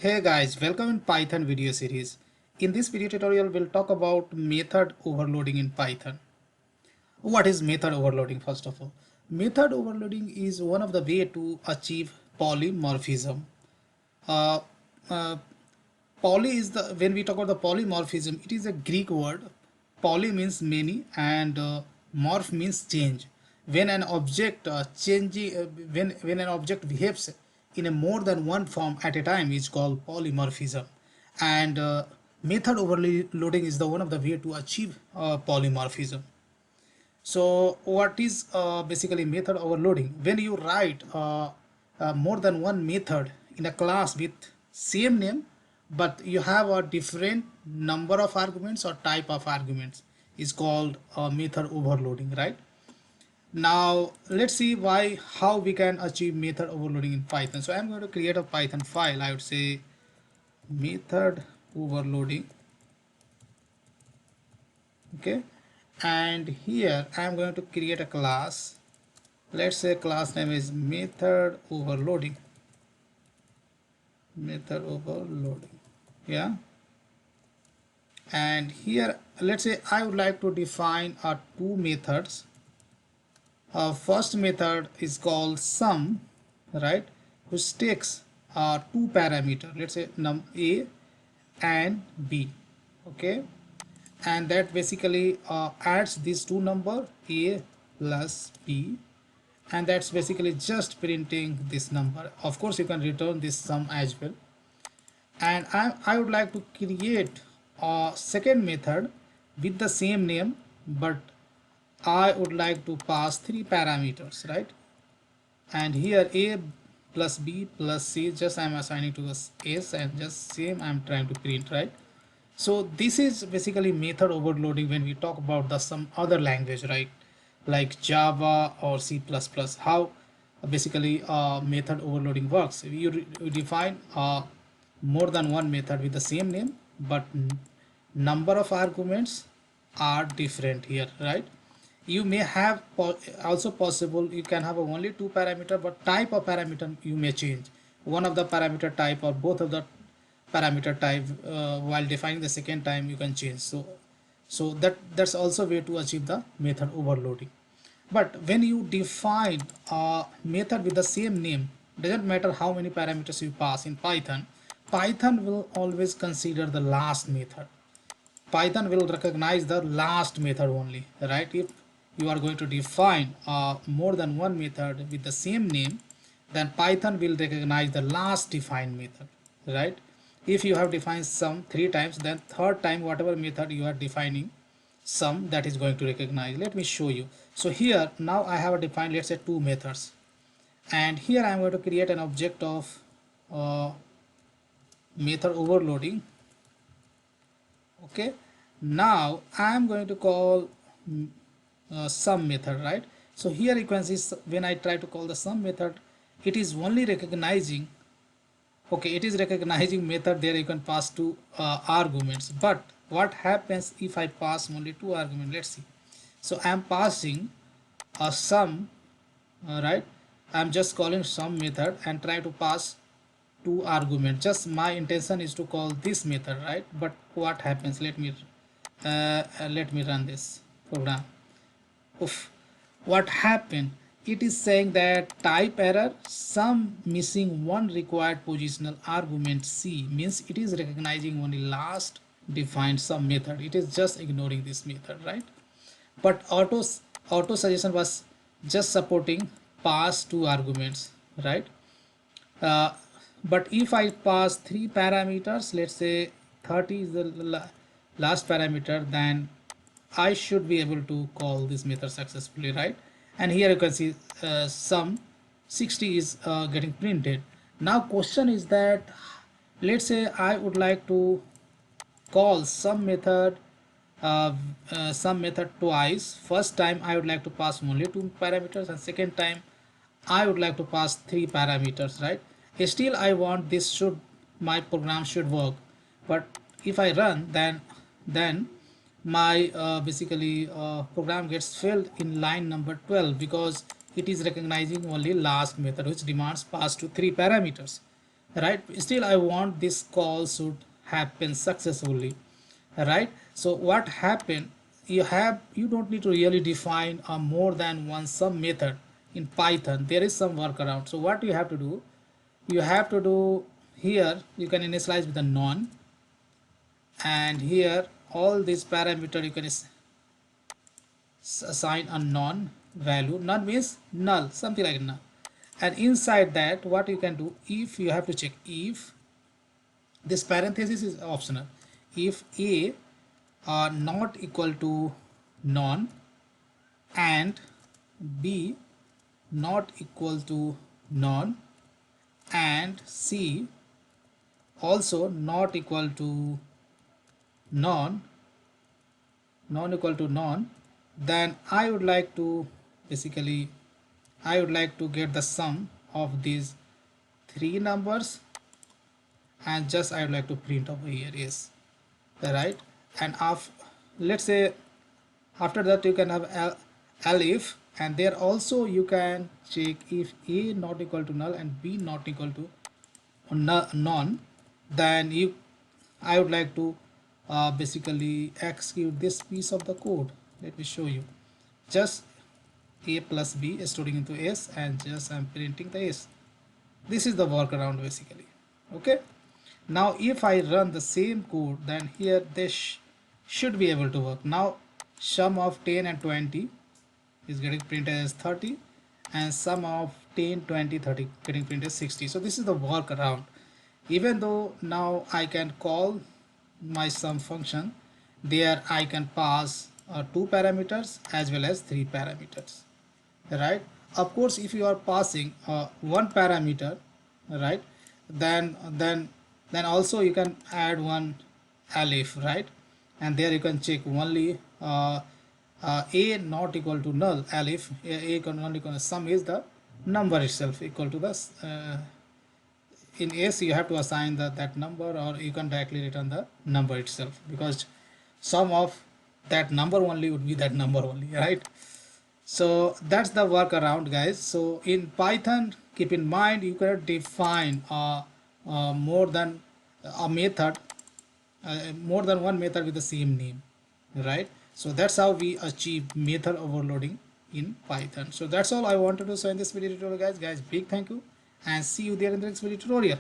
Hey guys, welcome in Python video series. In this video tutorial, we'll talk about method overloading in Python. What is method overloading first of all? Method overloading is one of the way to achieve polymorphism. Uh, uh, Poly is the when we talk about the polymorphism, it is a Greek word. Poly means many and morph means change. When an object when an object behaves in a more than one form at a time is called polymorphism. And method overloading is the one of the way to achieve polymorphism. So what is basically method overloading? When you write more than one method in a class with same name, but you have a different number of arguments or type of arguments is called method overloading, right? Now let's see how we can achieve method overloading in Python. So I'm going to create a Python file. I would say method overloading. Okay, and here I am going to create a class. Let's say class name is method overloading. Yeah, and here let's say I would like to define two methods. First method is called sum, right, which takes two parameter, let's say num a and b. Okay, and that basically adds these two number a plus b, and that's basically just printing this number. Of course you can return this sum as well. And I would like to create a second method with the same name, but I would like to pass three parameters, right? And here a plus b plus c, just I'm assigning to this s, and just same I'm trying to print, right? So this is basically method overloading when we talk about the some other language, right, like Java or C++. How basically method overloading works: we define more than one method with the same name, but number of arguments are different here, right? You may have also possible you can have only two parameter, but type of parameter you may change one of the parameter type or both of the parameter type while defining the second time you can change. So that's also way to achieve the method overloading. But when you define a method with the same name, doesn't matter how many parameters you pass in Python will always consider the last method. Python will recognize the last method only, right? If you are going to define more than one method with the same name, then Python will recognize the last defined method, right? If you have defined sum three times, then third time whatever method you are defining sum, that is going to recognize. Let me show you. So here now I have defined, let's say, two methods, and here I am going to create an object of uh, method overloading. Okay, now I am going to call sum method, right? So here you can see when I try to call the sum method, it is only recognizing, okay, it is recognizing method. There you can pass two arguments, but what happens if I pass only two arguments? Let's see. So I am passing a sum, right? I'm just calling sum method and try to pass two arguments. Just my intention is to call this method, right? But what happens? Let me run this program. Oof. What happened? It is saying that type error, sum missing one required positional argument c, means it is recognizing only last defined sum method. It is just ignoring this method, right? But auto suggestion was just supporting pass two arguments, right? uh, but if I pass three parameters, let's say 30 is the last parameter, then I should be able to call this method successfully, right? And here you can see sum 60 is getting printed. Now question is that, let's say I would like to call uh, some method twice. First time I would like to pass only two parameters, and second time I would like to pass three parameters, right? Still I want this should my program should work, but if I run, then my basically program gets failed in line number 12 because it is recognizing only last method which demands pass to three parameters. right? Still I want this call should happen successfully, right? So what happened, you don't need to really define a more than one sum method in Python. There is some workaround. So what you have to do, you have to do here, you can initialize with a none, and here all these parameter you can assign a non value. None means null, something like null. And inside that what you can do, if you have to check if this parenthesis is optional, if a are not equal to none and b not equal to none and c also not equal to none, non equal to none, then I would like to basically I would like to get the sum of these three numbers, and just I would like to print over here is right. And let's say after that you can have elif, and there also you can check if a not equal to null and b not equal to none, then I would like to basically execute this piece of the code. Let me show you. Just a plus b is storing into s, and just I'm printing the s. This is the workaround basically. Okay, now if I run the same code, then here this should be able to work. Now sum of 10 and 20 is getting printed as 30, and sum of 10 20 30 getting printed as 60. So this is the workaround. Even though now I can call my sum function, there I can pass two parameters as well as three parameters, right? Of course if you are passing one parameter, right, then also you can add one elif, right? And there you can check only a not equal to null elif a not equal to sum is the number itself equal to the in S you have to assign that number, or you can directly return the number itself, because sum of that number only would be that number only, right? So that's the workaround, guys. So in Python, keep in mind you cannot define more than a method, more than one method with the same name, right? So that's how we achieve method overloading in Python. So that's all I wanted to say in this video tutorial, guys. Big thank you, and see you there in the next video tutorial.